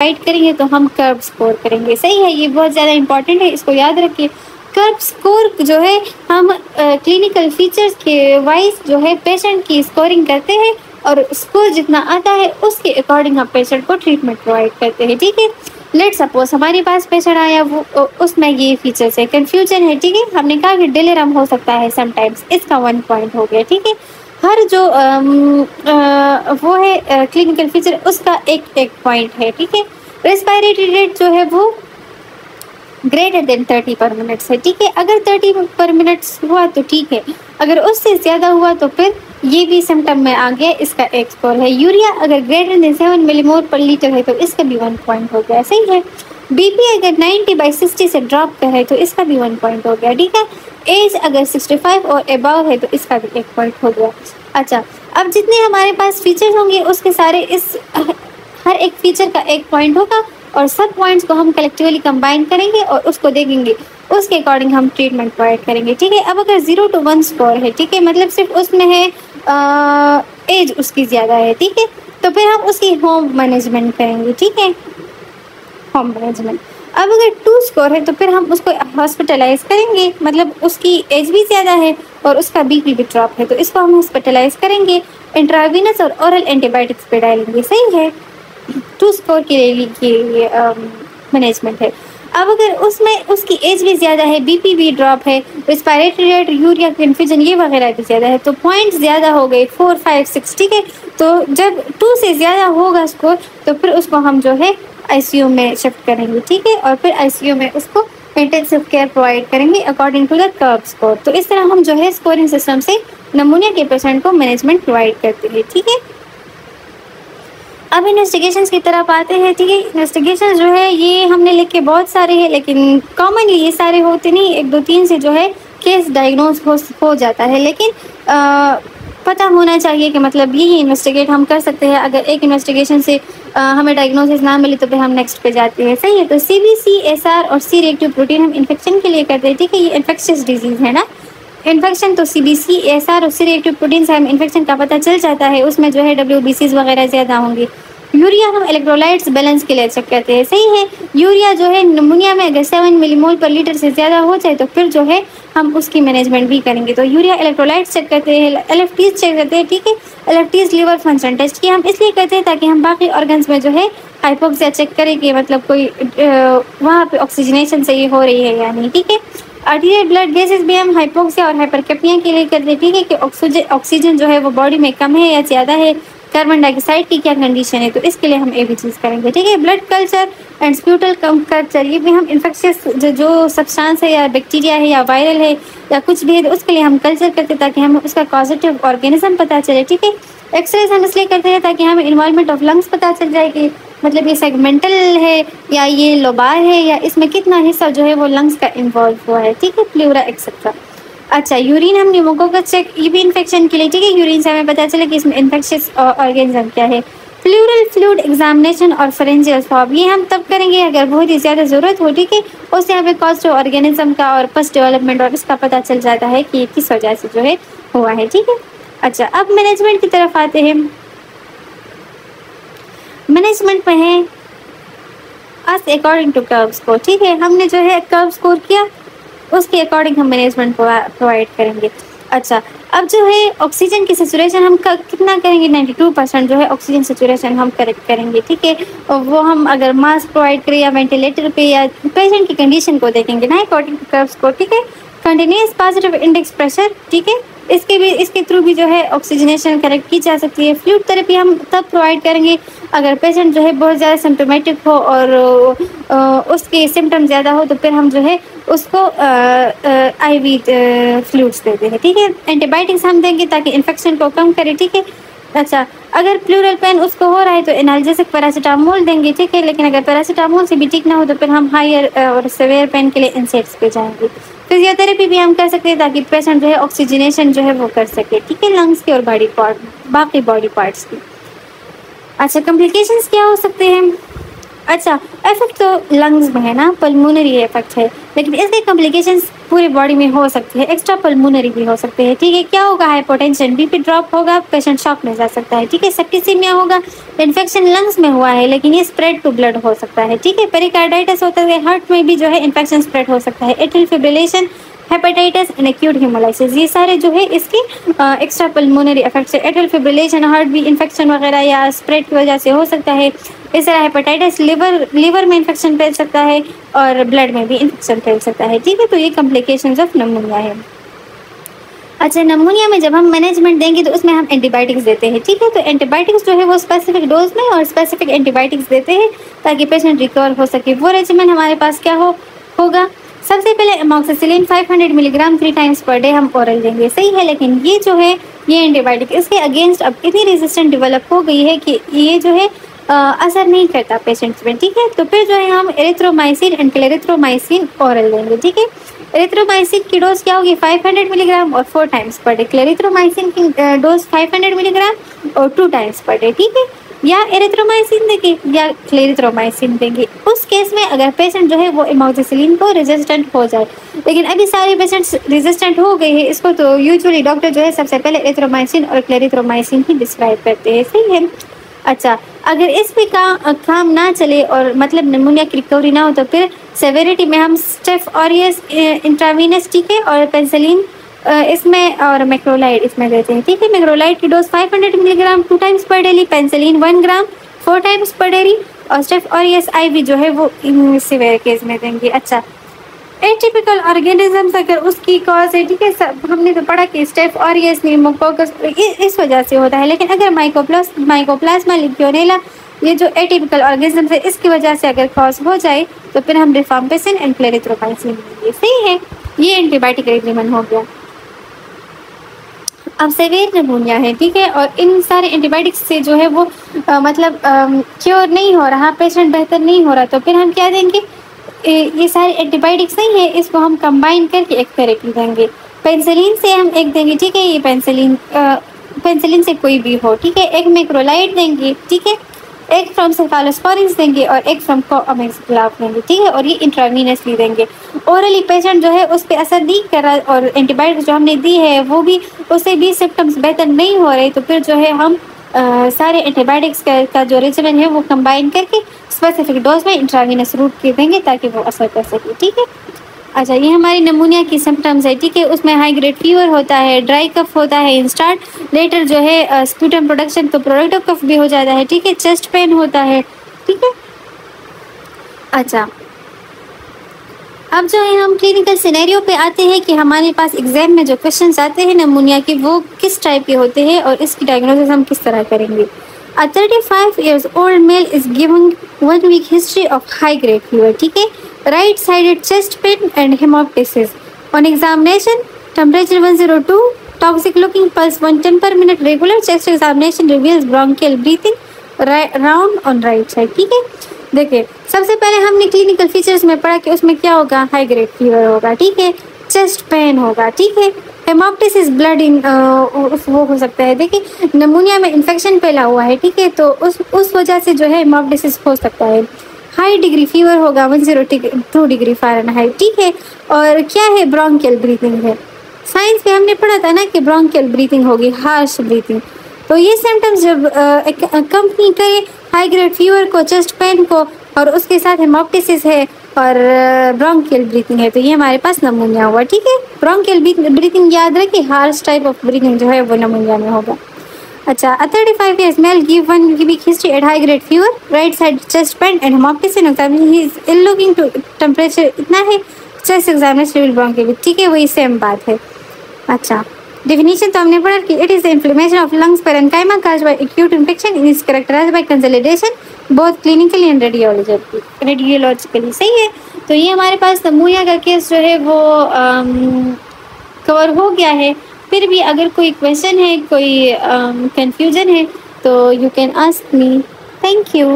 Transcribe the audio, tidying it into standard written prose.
Right करेंगे तो हम कर्व स्कोर करेंगे। सही है, ये बहुत ज़्यादा इंपॉर्टेंट है, इसको याद रखिए। कर्व स्कोर जो है हम क्लिनिकल फीचर्स के वाइज जो है पेशेंट की स्कोरिंग करते हैं और स्कोर जितना आता है उसके अकॉर्डिंग हम पेशेंट को ट्रीटमेंट प्रोवाइड करते हैं। ठीक है, लेट सपोज हमारे पास पेशेंट आया, वो उसमें ये फीचर्स है, कन्फ्यूजन है। ठीक है, हमने कहा कि डिलेरम हो सकता है समटाइम्स, इसका 1 पॉइंट हो गया। ठीक है, हर जो वो है क्लिनिकल फीचर उसका एक पॉइंट है। ठीक है, रेस्पिरेटरी रेट जो है वो ग्रेटर देन 30 पर मिनट है। ठीक है, अगर 30 पर मिनट हुआ तो ठीक है, अगर उससे ज़्यादा हुआ तो फिर ये भी सिम्टम में आ गया, इसका एक स्कोर है। यूरिया अगर ग्रेटर देन 7 मिलीमोल पर लीटर है तो इसका भी 1 पॉइंट हो गया। सही है, बीपी अगर 90/60 से ड्रॉप का है तो इसका भी 1 पॉइंट हो गया। ठीक है, एज अगर 65 और अबव है तो इसका भी 1 पॉइंट हो गया। अच्छा, अब जितने हमारे पास फीचर्स होंगे उसके सारे इस हर एक फीचर का 1 पॉइंट होगा और सब पॉइंट्स को हम कलेक्टिवली कंबाइन करेंगे और उसको देखेंगे, उसके अकॉर्डिंग हम ट्रीटमेंट प्रोवाइड करेंगे। ठीक है, अब अगर 0 to 1 स्कोर है, ठीक है, मतलब सिर्फ उसमें है एज उसकी ज़्यादा है, ठीक है, तो फिर हम उसकी होम मैनेजमेंट करेंगे। ठीक है, होम मैनेजमेंट। अब अगर 2 स्कोर है तो फिर हम उसको हॉस्पिटलाइज करेंगे, मतलब उसकी एज भी ज़्यादा है और उसका बीपी भी ड्रॉप है तो इसको हम हॉस्पिटलाइज करेंगे, इंट्रावीनस और ओरल एंटीबायोटिक्स पे डालेंगे। सही है, 2 स्कोर के लिए मैनेजमेंट है। अब अगर उसमें उसकी एज भी ज़्यादा है, बीपी भी ड्रॉप है, रेस्पिरेटरी रेट, यूरिया कन्फ्यूजन ये वगैरह भी ज़्यादा है, तो पॉइंट ज़्यादा हो गए 4, 5, 6। ठीक है, तो जब 2 से ज़्यादा होगा स्कोर तो फिर उसको हम जो है आईसीयू में शिफ्ट करेंगे। ठीक है, और फिर आईसीयू में उसको इंटेंसिव केयर प्रोवाइड करेंगे अकॉर्डिंग टू द कर्व स्कोर। तो इस तरह हम जो है स्कोरिंग सिस्टम से नमूनिया के पेशेंट को मैनेजमेंट प्रोवाइड करते हैं। ठीक है, अब इन्वेस्टिगेशंस की तरफ आते हैं। ठीक है, इन्वेस्टिगेशन जो है ये हमने लिखे बहुत सारे हैं, लेकिन कॉमनली ये सारे होते नहीं, 1, 2, 3 से जो है केस डायग्नोज हो जाता है, लेकिन पता होना चाहिए कि मतलब ये इन्वेस्टिगेट हम कर सकते हैं। अगर एक इन्वेस्टिगेशन से हमें डायग्नोसिस ना मिले तो फिर हम नेक्स्ट पे जाते हैं। सही है, तो CBC, SR और C रिएक्टिव प्रोटीन हम इन्फेक्शन के लिए करते हैं। ठीक है, ये इन्फेक्शियस डिजीज़ है ना, इन्फेक्शन, तो CBC, SR और C रिएक्टिव प्रोटीन से हम इन्फेक्शन का पता चल जाता है, उसमें जो है WBCs वगैरह ज़्यादा होंगे। यूरिया हम इलेक्ट्रोलाइट्स बैलेंस के लिए चेक करते हैं। सही है, यूरिया जो है नमूनिया में अगर 7 मिलीमोल पर लीटर से ज़्यादा हो जाए तो फिर जो है हम उसकी मैनेजमेंट भी करेंगे। तो यूरिया इलेक्ट्रोलाइट्स चेक करते हैं, LFTs चेक करते हैं। ठीक है, LFTs लीवर फंक्शन टेस्ट की हम इसलिए करते हैं ताकि हम बाकी ऑर्गन्स में जो है हाइपोक्सिया चेक करें कि मतलब कोई वहाँ पे ऑक्सीजनेशन सही हो रही है या नहीं। ठीक है, आर्टीरियल ब्लड गैसेस भी हम हाइपोक्सिया और हाइपरकेपिया के लिए करते हैं। ठीक है, कि ऑक्सीजन जो है वो बॉडी में कम है या ज़्यादा है, कार्बन डाइऑक्साइड की क्या कंडीशन है, तो इसके लिए हम ये भी चीज़ करेंगे। ठीक है, ब्लड कल्चर एंड स्प्यूटल कल्चर, ये भी हम इन्फेक्शियस जो सब्सटेंस है या बैक्टीरिया है या वायरल है या कुछ भी है तो उसके लिए हम कल्चर करते हैं ताकि हमें उसका पॉजिटिव ऑर्गेनिज्म पता चले। ठीक है, एक्सरेज हम इसलिए करते हैं ताकि हमें इन्वॉल्वमेंट ऑफ लंग्स पता चल जाए कि मतलब ये सेगमेंटल है या ये लोबार है या इसमें कितना हिस्सा जो है वो लंग्स का इन्वॉल्व हुआ है। ठीक है, प्लूरा एक्सेट्रा। अच्छा, यूरिन हम न्यूमोकोकस चेक, ये भी इन्फेक्शन के लिए। ठीक है, यूरिन से हमें पता चले कि इसमें इन्फेक्शियस ऑर्गेनिज्म क्या है। प्लूरल फ्लूइड एग्जामिनेशन और फेरेंजियल स्वैब, ये हम तब करेंगे अगर बहुत ही ज़्यादा ज़रूरत हो। ठीक है, उससे हमें कॉस्ट ऑर्गेनिज्म का और फर्स्ट डेवलपमेंट और इसका पता चल जाता है कि किस वजह से जो है हुआ है। ठीक है, अच्छा, अब मैनेजमेंट की तरफ आते हैं। मैनेजमेंट में है अस अकॉर्डिंग टू कर्व स्कोर। ठीक है, हमने जो है कर्व स्कोर किया, उसके अकॉर्डिंग हम मैनेजमेंट प्रोवाइड करेंगे। अच्छा, अब जो है ऑक्सीजन की सेचुरेशन हम कितना करेंगे, 92% जो है ऑक्सीजन सेचुरेशन हम करेक्ट करेंगे। ठीक है, और वो हम अगर मास्क प्रोवाइड करें या वेंटिलेटर पे या पेशेंट की कंडीशन को देखेंगे ना अकॉर्डिंग टू कर्व स्कोर। ठीक है, कंटिन्यूस पॉजिटिव इंडेक्स प्रेशर, ठीक है, इसके थ्रू भी जो है ऑक्सीजनेशन करेक्ट की जा सकती है। फ्लूइड थेरेपी हम तब प्रोवाइड करेंगे अगर पेशेंट जो है बहुत ज़्यादा सिम्टोमेटिक हो और उसके सिम्टम ज़्यादा हो तो फिर हम जो है उसको IV फ्लूइड्स देते हैं। ठीक है, एंटीबायोटिक्स हम देंगे ताकि इन्फेक्शन को कम करे। ठीक है, अच्छा, अगर प्लूरल पेन उसको हो रहा है तो एनाल्जेसिक पैरासीटामोल देंगे। ठीक है, लेकिन अगर पैरासीटामोल से भी ठीक ना हो तो फिर हम हायर और सेवियर पेन के लिए इंसेट्स पे जाएंगे। फिजियोथेरेपी भी हम कर सकते हैं ताकि पेशेंट जो है ऑक्सीजनेशन जो है वो कर सके। ठीक है, लंग्स की और बाकी बॉडी पार्ट्स की। अच्छा, कॉम्प्लिकेशंस क्या हो सकते हैं? अच्छा, इफेक्ट तो लंग्स में है ना, पल्मोनरी इफेक्ट है, लेकिन इसके कॉम्प्लिकेशंस पूरे बॉडी में हो सकती है, एक्स्ट्रा पल्मोनरी भी हो सकते हैं। ठीक है, क्या होगा? हाइपोटेंशन, बीपी ड्रॉप होगा, पेशेंट शॉक में जा सकता है। ठीक है, सेप्टिसिमिया होगा, इन्फेक्शन लंग्स में हुआ है लेकिन ये स्प्रेड टू ब्लड हो सकता है। ठीक है, पेरिकार्डाइटिस होता है, हार्ट में भी जो है इन्फेक्शन स्प्रेड हो सकता है। Atrial fibrillation, hepatitis and acute haemolysis, ये सारे जो है इसके एक्स्ट्रा पल्मोनरी इफेक्ट्स है। एट्रियल फिब्रिलेशन हार्ट भी इन्फेक्शन वगैरह या स्प्रेड की वजह से हो सकता है। इस तरह हेपेटाइटिस लिवर में इन्फेक्शन फैल सकता है और ब्लड में भी इन्फेक्शन फैल सकता है। ठीक है, तो ये कॉम्प्लिकेशंस ऑफ निमोनिया है। अच्छा, निमोनिया में जब हम मैनेजमेंट देंगे तो उसमें हम एंटीबायोटिक्स देते हैं। ठीक है, तो एंटीबायोटिक्स जो है वो स्पेसिफिक डोज में और स्पेसिफिक एंटीबायोटिक्स देते हैं ताकि पेशेंट रिकवर हो सके। वो रेजिमेंट हमारे पास क्या होगा? सबसे पहले amoxicillin 500 milligram 3 times per day हम ओरल देंगे। सही है, लेकिन ये जो है ये एंटीबायोटिक इसके अगेंस्ट अब इतनी रेजिस्टेंट डेवलप हो गई है कि ये जो है असर नहीं करता पेशेंट्स में। ठीक है, तो फिर जो है हम एरिथ्रोमाइसिन एंड क्लेरिथ्रोमाइसिन ओरल देंगे। ठीक है, एरिथ्रोमाइसिन की डोज क्या होगी? 500 मिलीग्राम और 4 टाइम्स पर डे। क्लेरिथ्रोमाइसिन की डोज 500 मिलीग्राम और 2 टाइम्स पर डे। ठीक है, या एरिथ्रोमाइसिन देंगे या क्लेरिथ्रोमाइसिन देंगे उस केस में अगर पेशेंट जो है वो एमॉक्सिसिलिन को रेजिस्टेंट हो जाए। लेकिन अभी सारे पेशेंट्स रेजिस्टेंट हो गए हैं इसको, तो यूजुअली डॉक्टर जो है सबसे पहले एरिथ्रोमाइसिन और क्लेरिथ्रोमाइसिन ही डिस्क्राइब करते हैं। सही है। अच्छा, अगर इस पे काम ना चले और मतलब निमोनिया की रिकवरी ना हो तो फिर सेवेरिटी में हम स्टेफ ऑरियस इंट्रावीनस, ठीक है, और पेंसिलिन इसमें और मैक्रोलाइड इसमें देते हैं। ठीक है, मैक्रोलाइड की डोज 500 मिलीग्राम 2 टाइम्स पर डेली, पेंसिलिन 1 ग्राम 4 टाइम्स पर डेली और स्टेफ ऑरियस IV जो है वो सीवियर केस में देंगे। अच्छा, एटिपिकल ऑर्गेनिजम्स अगर उसकी कॉज है, ठीक है, हमने तो पढ़ा कि स्टेफ ऑरियस न्यूमोकोकस इस वजह से होता है, लेकिन अगर माइकोप्लाज्मा लिग्योनेला ये जो एटिपिकल ऑर्गेनिजम्स है इसकी वजह से अगर कॉज हो जाए तो फिर हम रिफाम्पिसिन एंड क्लेरिथ्रोमाइसिन देंगे। सही है, ये एंटीबायोटिक रेजिमेंट हो गया। अब सेवियर निमोनिया है, ठीक है, और इन सारे एंटीबायोटिक्स से जो है वो मतलब क्योर नहीं हो रहा, पेशेंट बेहतर नहीं हो रहा, तो फिर हम क्या देंगे? ये सारे एंटीबायोटिक्स नहीं है, इसको हम कंबाइन करके एक थेरेपी देंगे। पेंसिलिन से हम एक देंगे। ठीक है, ये पेंसिलिन से कोई भी हो। ठीक है, एक मैक्रोलाइड देंगे। ठीक है, एक फ्रॉम सेफालोस्पोरिन देंगे और एक फ्रॉम कोअमेक्सिक्लाव देंगे। ठीक है, और ये इंट्रावीनसली देंगे। ओरली पेशेंट जो है उस पर असर नहीं कर रहा और एंटीबायोटिक्स जो हमने दी है वो भी उससे भी सिम्टम्स बेहतर नहीं हो रहे, तो फिर जो है हम सारे एंटीबायोटिक्स का जो रेजिमेंट है वो कंबाइन करके स्पेसिफिक डोज में इंट्रावीनस रूट के देंगे ताकि वो असर कर सके। ठीक है। अच्छा, ये हमारी निमोनिया की सिम्टम्स है। ठीक है, उसमें हाई ग्रेड फीवर होता है, ड्राई कफ होता है इंस्टार्ट, लेटर जो है स्प्यूटम प्रोडक्शन तो प्रोडक्टिव कफ भी हो जाता है। ठीक है, चेस्ट पेन होता है। ठीक है। अच्छा, अब जो है हम क्लिनिकल सिनेरियो पे आते हैं कि हमारे पास एग्जाम में जो क्वेश्चंस आते हैं निमोनिया के वो किस टाइप के होते हैं और इसकी डायग्नोसिस हम किस तरह करेंगे। A 35 years old male is given 1 week history of high grade fever. ठीक है, right sided chest pain and hemoptysis. On examination, temperature 102, toxic looking pulse 110 per minute, regular chest examination reveals bronchial breathing round on right side. ठीक है, देखिए सबसे पहले हमने clinical features में पढ़ा कि उसमें क्या होगा? हाई ग्रेड फीवर होगा। ठीक है, चेस्ट पेन होगा। ठीक है, हेमोप्टिसिस ब्लड इन वो हो सकता है। देखिए निमोनिया में इन्फेक्शन फैला हुआ है। ठीक है, तो उस वजह से जो है हेमोप्टिसिस हो सकता है। हाई डिग्री फीवर होगा 102 डिग्री फ़ारेनहाइट। ठीक है, और क्या है? ब्रोंकियल ब्रीथिंग है। साइंस में हमने पढ़ा था ना कि ब्रोंकियल ब्रीथिंग होगी, हार्श ब्रीथिंग। तो ये सिम्टम्स जब कंपनी करे हाई ग्रेड फीवर को, चेस्ट पेन को और उसके साथ हेमोप्टिसिस है और ब्रोंकियल ब्रीथिंग है, तो ये हमारे पास निमोनिया हुआ। ठीक है, ब्रोंकियल ब्रीथिंग याद रखिए, हार्श टाइप ऑफ ब्रीथिंग जो है वो निमोनिया में होगा। अच्छा, a 35 years male give 1 week history at high grade fever, right side chest pain and hemoptysis examination, he is ill looking to temperature इतना है, chest examination will bronchial। ठीक है, वही सेम बात है। अच्छा, डेफिनेशन तो हमने पढ़ा कि it is the inflammation of lungs parenchyma caused by acute infection and is characterized by consolidation both clinically and radiologically। सही है, तो ये हमारे पास निमोनिया का केस जो है वो कवर हो गया है। फिर भी अगर कोई क्वेश्चन है, कोई कंफ्यूजन है तो you can ask me. Thank you.